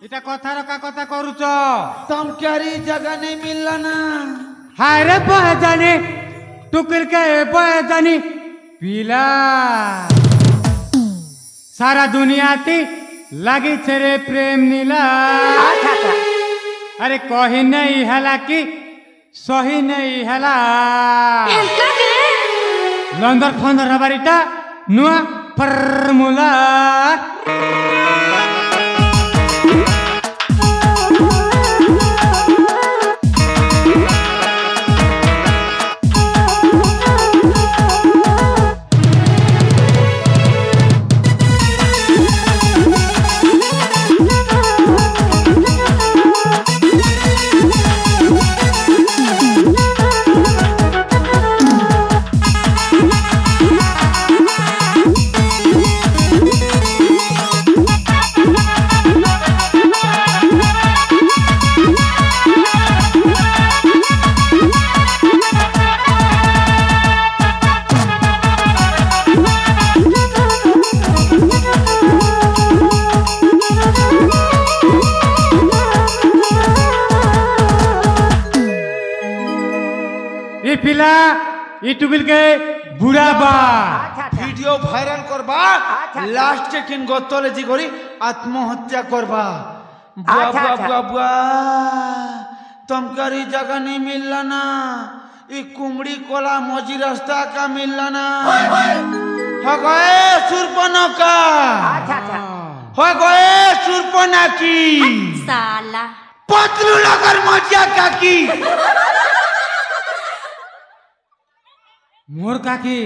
इटा कथा रखा कथा करूच तुम क्यारी जगह नहीं मिलला ना। हाय रे बहजानी टुकुर के बहजानी पीला सारा दुनिया ती लगी छे प्रेम नीला। अरे कही नहीं हला कि सही नहीं हला लंदर फंदर हबारिटा नुआ फॉर्मूला। पिला यूट्यूब के बुढ़ा बा वीडियो वायरल करबा लास्ट के किन गतले जी करी आत्महत्या करबा। बुआ बुआ बुआ बुआ तुमकारी जगह नहीं मिलला ना। ई कुमड़ी कोला मोजी रास्ता का मिलला ना। हो गए सुरपनका हो गए सुरपना की साला पतलू लगर मजिया काकी मोर काकी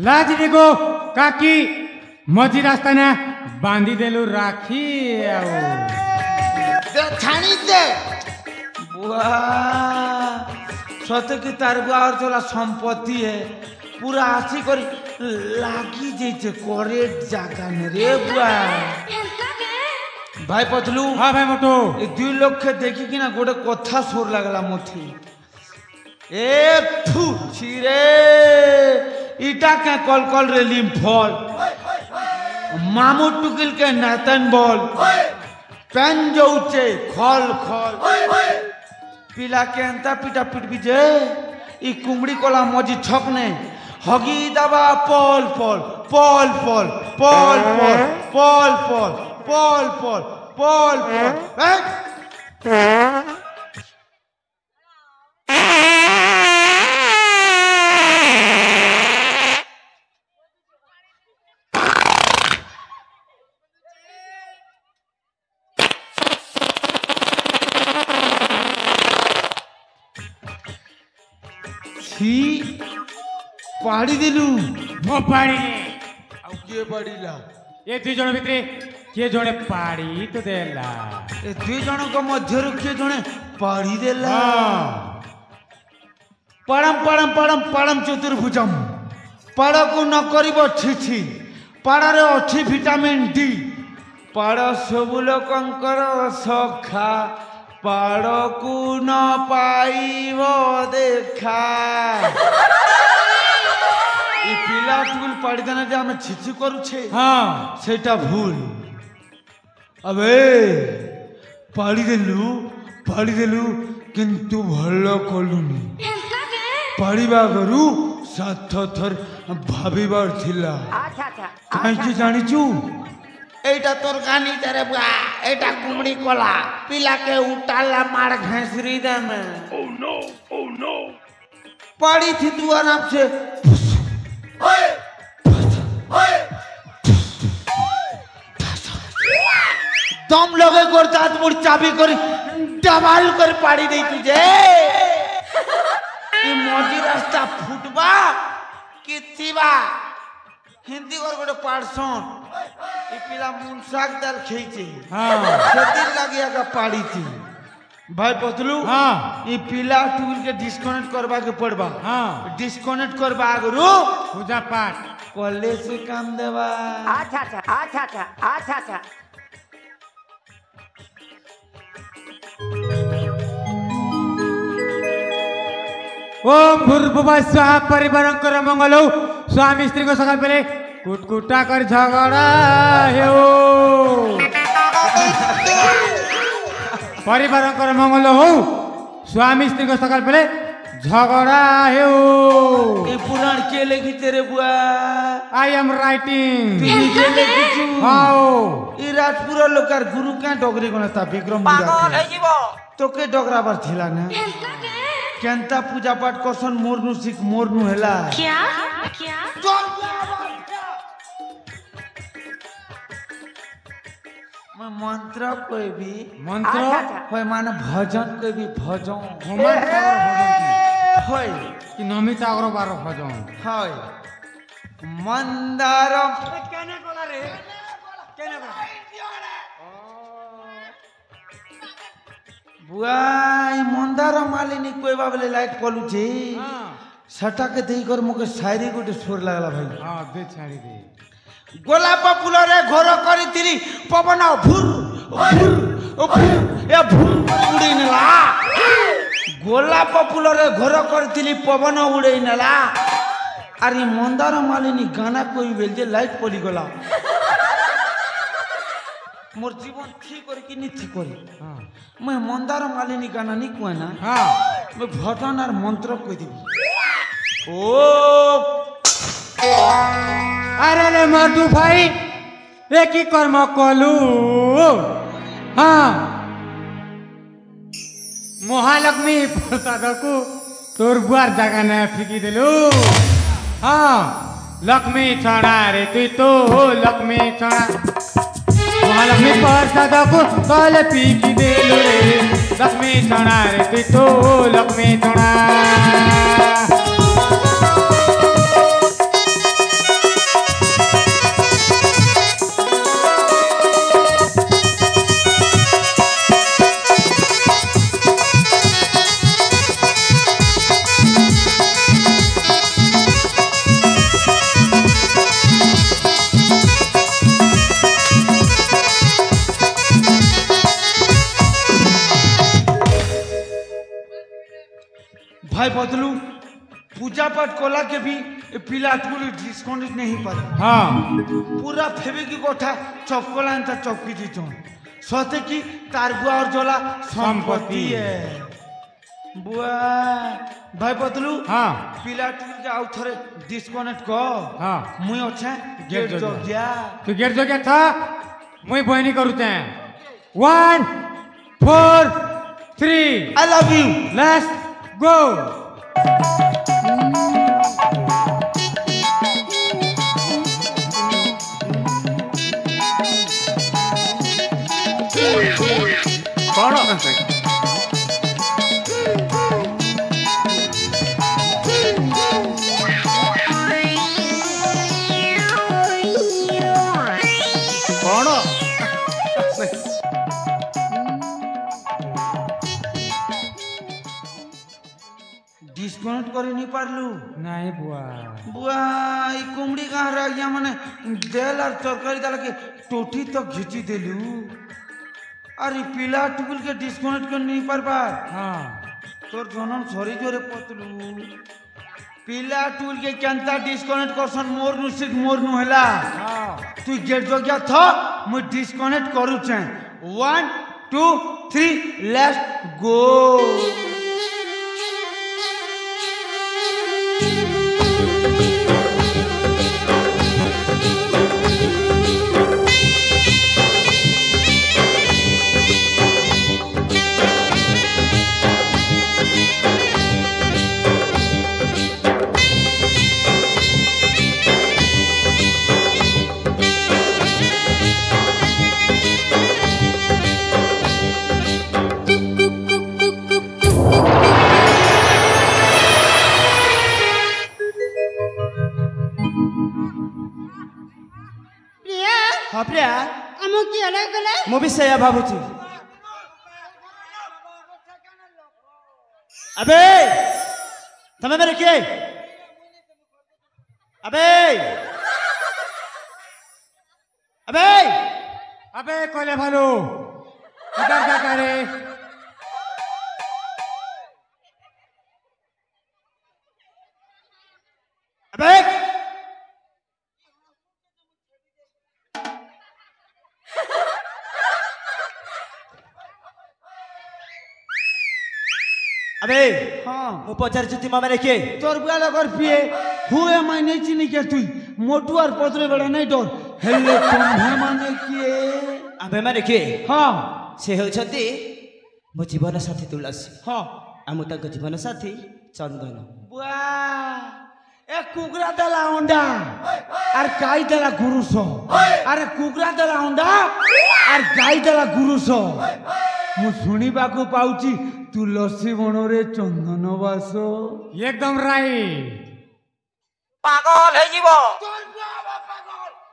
लाज देखो काकी मजी रास्ता ने बांधी देलु राखी छाणी दे बुआ सत की तार बुआ और थोड़ा संपत्ति है पूरा आसी कर लागी जैसे करेक्ट जगह में रे बुआ। भाई पतलू हाँ भाई मोटो ये दुई लोग के देखी कि ना गोटे कथा सोर लगला मोथी ए फू छिरे इटा के कल कल रे लिम फल मामू टुकिल के नातन बोल पेन जोचे खल खल पिला के अंता पिटा पिट बिजे ई कुमड़ी कोला मजी छकने हगी दबा पल पल पल पल पल पल पल पल पल पल पल पल पाड़ी दिलु मो पाड़ी अब के पाड़ीला ये दुई जन भितरे के जने पाड़ी तो देला ए दुई जन को मध्यरु के जने पाड़ी देला। परम परम परम परम चतुर्भुजम पाड़ को न करिबो छिछि पाड़ा रे अछि विटामिन डी पाड़ सब लोकंकर सखा पाड़ को न पाइबो देखा। ई पिला टुल पाड़ी देना जे हम छिछि करू छे हाँ सेटा भूल। अबे पाड़ी देलु किंतु भलो कलुनी पाड़ीबा करू सात थर भाबीबार थिला। काहे जानिचू एटा तोर गानी तेरे बुआ एटा कुमड़ी कोला पिला के उटाला मार घासरी दे में। ओ नो पाड़ी थी तू आराम से दम लगे करता मुड़ चाबी कर डबाल कर पाड़ी दे तुझे ये मजी रास्ता फुटबा किथिबा हिंदी कर गोटे पाड़सन ये पिला मुनसाक दाल खेचे हाँ सेदिन लागिया का पाड़ी थी। भाई पतलू हाँ ये पिला टूल के डिस्कनेक्ट करवा के पड़बा। हाँ डिस्कनेक्ट करवा आगरू पूजा पाठ कॉलेज से काम देवा। अच्छा ओम भूर्भुवः स्वः परिवारंकर मंगल हो स्वामी स्त्री को सकाल पहले कुटकुटा कर झगड़ा है परिवार मंगल हो स्वामी स्त्री को सकाल पहले झगड़ा है ये पुराण के लेगी तेरे बुआ आई एम राइटिंग तू निजे लेगी चू हाउ ये राजपुरा लोकार गुरु क्या डोगरी को नता विक्रम पागल है जीवो तो के डोगरा बार थिला ना केंता पूजा पाठ करसन मोरनु सिख मोरनु हेला क्या क्या मैं मंत्र कोई भी मंत्र होय माने भजन कोई भी भजन होमान सागर भजन होय कि नमिता अग्र बार भजन होय मंदारम केने कोला रे केने कोला बुआई मंदार मालिनी कोई बाबले लाइट पलू छे हां सटा के देई कर मोके शायरी गोटे सुर लागला भाई हां दे छाड़ी दे गोलाप फुलरे घर करिथिली पवन भुर भुर भुर ए भुर उड़ी नेला गोलाप फुलरे घर करिथिली पवन उड़ई नेला अरे मंदार मालिनी गाना कोई बेल जे लाइट पली गला मोर जीवन ठीक कर कि नी ठीक करे हां मैं मंदार मालिनी गाना नी कोय ना हां मैं भजन और मंत्र कोई देबी ओ अरे रे मधु भाई एक ही कर्म कलू हाँ महालक्ष्मी प्रसाद को तोर बुआर जगह न फिकी दिलू हाँ लक्ष्मी छड़ा रे तू तो लक्ष्मी छड़ा महालक्ष्मी प्रसाद को तले फिकी दिलू रे लक्ष्मी छड़ा रे तू तो लक्ष्मी छड़ा भाई बदलू पूजा पाठ कोला के भी पिला डिस्काउंट नहीं पाता हाँ पूरा फेबे की कोठा चौकोला चौकी दी सते की तार बुआ और जोला संपत्ति है बुआ भाई बदलू हाँ पिला के आउ थरे डिस्काउंट को हाँ मुई अच्छे गेट जो गया तू गेट जो क्या था मुझे बहनी करूते हैं 1 4 3 I love you let's go कौन कौन डिस्काउंट कर नहीं पारलू नहीं बुआ बुआ ई कुमड़ी कहाँ रह गया माने देल और तरकारी डाल के टोटी तो घिची देलू अरे पिला टुकुल के डिस्काउंट कर नहीं पार बार हाँ तोर जनम सरी जोरे पतलू पिला टुकुल के केंता डिस्काउंट करसन मोरनु सिख मोरनु हैला हाँ तू गेट जो गया था मैं डिस्काउंट करू चाहे 1 2 3 लेट्स गो हाँ प्रिया आमो की अलग गले ମୁଁ ବି ସେଇଆ ଭାବୁଛି अबे ତମେ मेरे किए अबे अबे अबे कोले भालू इधर क्या करे अबे अबे हाँ मु पचार जुती मामा रे के तोर बुआ लगोर पिए हुए मैं नहीं चिनी के तुई मोटू और पतरे बड़ा नहीं डर हेले तुम्हें माने किए आबे माने के हाँ से होछती मो जीवन साथी तुलसी हाँ आमु ताक जीवन साथी चंदन बुआ ए कुकरा देला अंडा और गाय देला गुरुसो अरे कुकरा देला अंडा और गाय देला गुरुसो मु शुणिबाकू पाउची तुलसी बणरे चंदन बास एकदम राइट पागल है जीव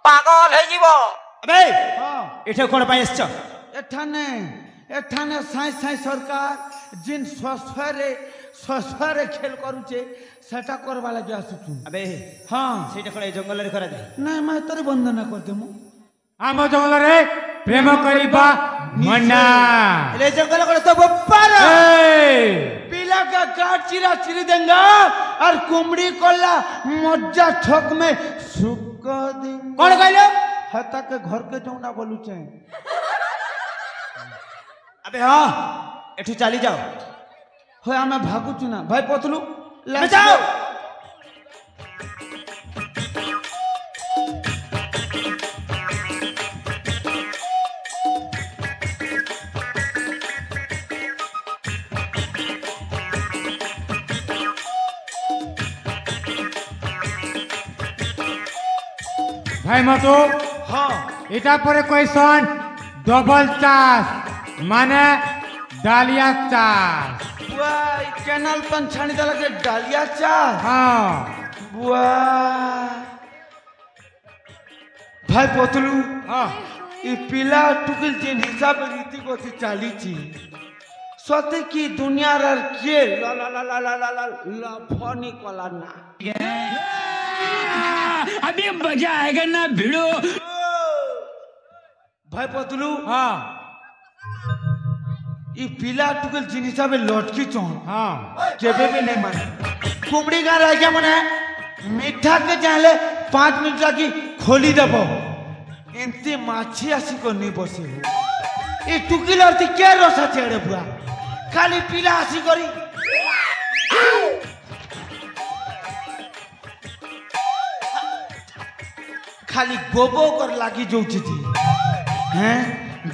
पागल है जीव अबे हाँ एठे कोन पाई आछछ एठाने एठाने साई साई सरकार जिन ससुरे खेल करूचे सेटा करवा लगे आसुचु अबे हाँ सेटा कोन जंगल रे करा दे नहीं मैं तोरे वंदना कर देमु आम जंगलरे प्रेम करिबा मन्ना ले जंगल कोन तो बप्पार पीला का काट चिरा चिरी देंगा और कुमड़ी कोला मज्जा ठोक में सुक देंगे कोन कहलो हता के घर के जौना बोलू छे अबे हां एठू चली जाओ होय हमें भागु चुना भाई पतलू ले जाओ भाई मतो हाँ এটা পরে কোয়েশ্চন ডবল চাষ মানে ডালিয়া চাষ बुआ कैनाल पन छानी दला के डालिया चा হ্যাঁ बुआ भाई पतलू হ্যাঁ ई पीला टुकल जिन हिसाब रीति को थी चाली छी सत्य की दुनिया रर के ला ला ला ला ला ला ला ला फनी कोला ना अभी मजा आएगा ना भिड़ो भाई पतलू হ্যাঁ ई पीला टुकल जिन हिसाब लटकी चोन হ্যাঁ केबे भी नहीं माने कुमड़ी का रह गया मने मीठा के चाहले 5 मिनट लगी खोली देबो एंती माछी आसी को नहीं बसे हो ई टुकिल अर्थी के रसा छेड़े बुआ खाली पीला आसी करी खाली गोबो कर लागी जोची थी हैं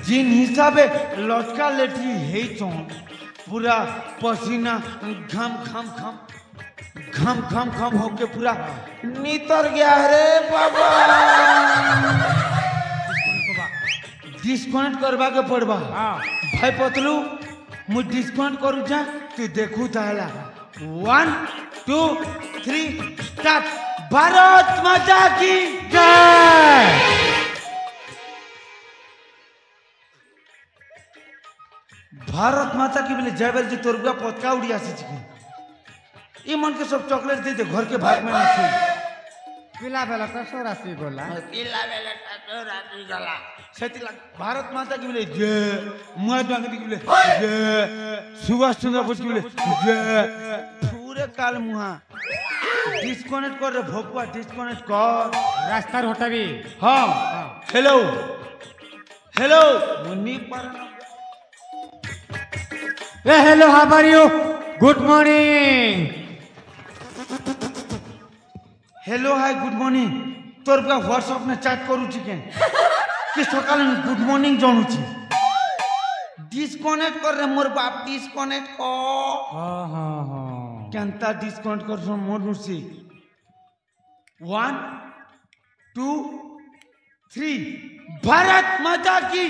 जिन हिसाबे लटका लेठी हे चोन पूरा पसीना घम घम घम घम घम घम होके पूरा नितर गया रे बाबा डिस्काउंट करवा के पड़बा হ্যাঁ भाई पतलू मु डिस्काउंट करू जा तू देखू ताला 1 2 3 स्टार्ट भारत माता की জয় भारत माता की बोले जय जी तोर बुआ पतका उड़ी आसी छी ई मन के सब चॉकलेट दे दे घर के भाग में ना छू পিলা বেলা তো সরাসি গোলা सेतिला भारत माता की बोले जय मुआ गांधी की बोले जय सुभाष चंद्र बोस की बोले जय पूरे काल मुहा डिस्कनेक्ट कर रे भोपा डिस्कनेक्ट कर রাস্তার হটাবি हाँ हेलो हेलो मुन्नी पर এ hello how are you good morning hello hi good morning तोर बुआ व्हाट्सएप में चैट करू छी के कि सकाल गुड मॉर्निंग जानू छी डिस्कनेक्ट कर रे मोर बाप डिस्कनेक्ट कर হ্যাঁ হ্যাঁ হ্যাঁ केंता डिस्काउंट कर सो मोर नुसी 1 2 3 भारत माता की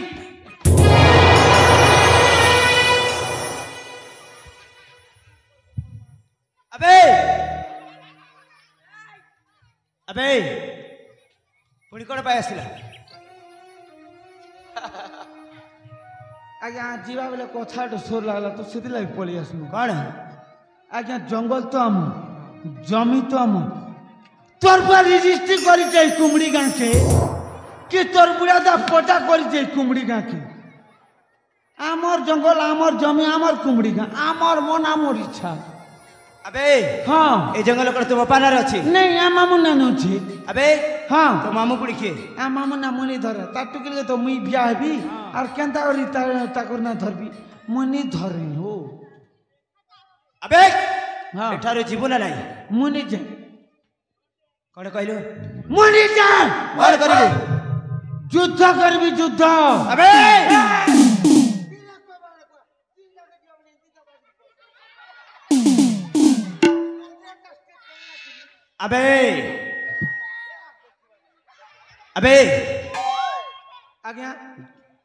अबे अबे पुणी कोन पाई आसिला आज्ञा जीवा बेले कथा सोर लागला तो सेति लाग पळी आसनु कौन आज्ञा जंगल तो आम जमी तो आम तोर बुआ रजिस्ट्री करी जाई कुमड़ी गां के कि तोर बुआ दा पटा करी जाई कुमड़ी गां के आमर जंगल आमर जमी आमर कुमड़ी गां आमर मन आमर इच्छा अबे हाँ ए जंगल कर तुम पानार अछि नहीं आ मामू नानो छी अबे हाँ तो मामू पुणी के आ मामू ना मुनी धर ता टुकिल के तो मुई बिया हेबी और केंता करी ता कर ना धरबी मुनी धरे हो अबे हाँ एठारे जीवन नाही मुनि जा कण कहलु मुनि जा कण करिबु युद्ध करबी युद्ध अबे अबे अबे आज्ञा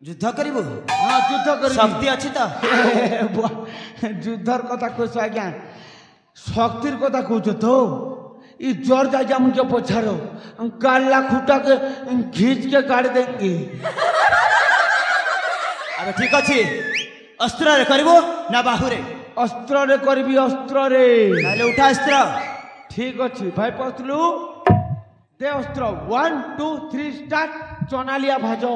युद्ध करिबु हाँ युद्ध करबी शक्ति अछि त युद्धर कथा कहছো आज्ञा शक्तिर कथा कहছো तो ई जोर जाए मुझे पछारो हम काला खूटा के खींच के गाड़ देंगे अबे ठीक अछि अस्त्र रे करिबु ना बाहु रे अस्त्र रे करबी अस्त्र रे नाले उठा अस्त्र ठीक अच्छी भाई पतलू दे अस्त्र 1 2 3 स्टार्ट चनालिया भाजो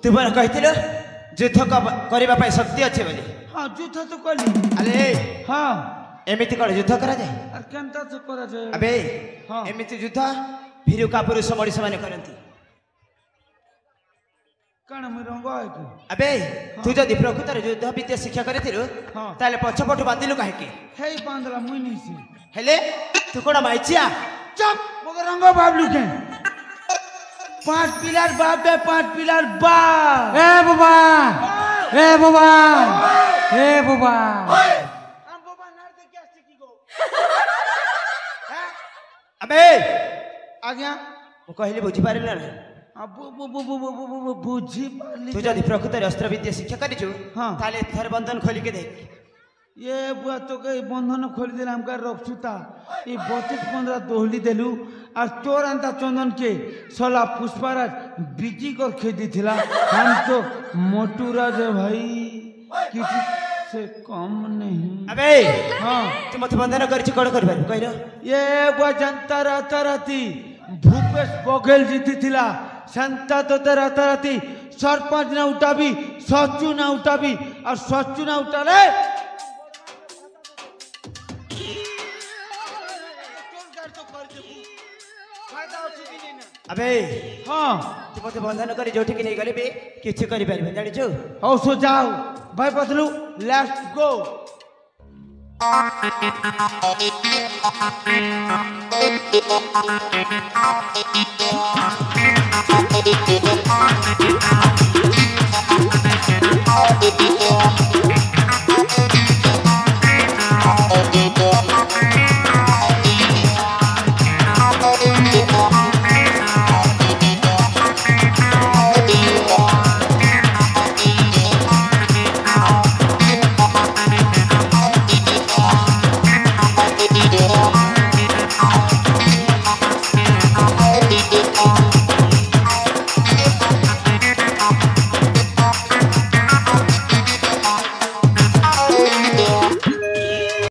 तू बन कहथिलो युद्ध करबा पय शक्ति अछि बोली हाँ युद्ध तो कली अरे हाँ एमिति कर युद्ध करा जाय और केनता से करा जाए अबे हाँ एमिति युद्ध भिरुका पुरुष मଣିଷ माने करंती कण मु रंग है को अबे तू जदि प्रकृतर युद्ध विद्या शिक्षा करथिलु हाँ ताले पछपटु बांधिलु काहे के हे बांधला मुई नहीं सी हेले तू कोना माइचिया चुप मगर रंग बाबलू के 5 पिलर बाप है 5 पिलर बाप ए बाबा ए बाबा ए बाबा हम बाबा नार दे क्या सिकी गो अबे आज्ञा मु कहली बुझी पारिला ना अब बुझी पाली तू जदि प्रकृतर अस्त्र विद्या शिक्षा करिछु हाँ ताले थर बंधन खोली के देख ये बुआ तो कई बंधन खोल दिला हमका रखछुता ये 32-15 दोहली देलु और तोर अंता चंदन के सोला पुष्पराज बिजी कर खेदी थिला हम तो मोटूराज है भाई किसी से कम नहीं अबे हाँ तू मत बंधन करछि कोन करबा कहलो ये बुआ जनता राताराती भूपेश बघेल जीती थिला संता तो राताराती सरपंच ना उठाबी सचू ना उठाबी और सचू ना उठाले अबे हाँ तू मत बंधन करी जोठी के नहीं गले बे किछ करि पारिबे जानि छु हौ सो जाओ भाई Patlu let's go Thank you.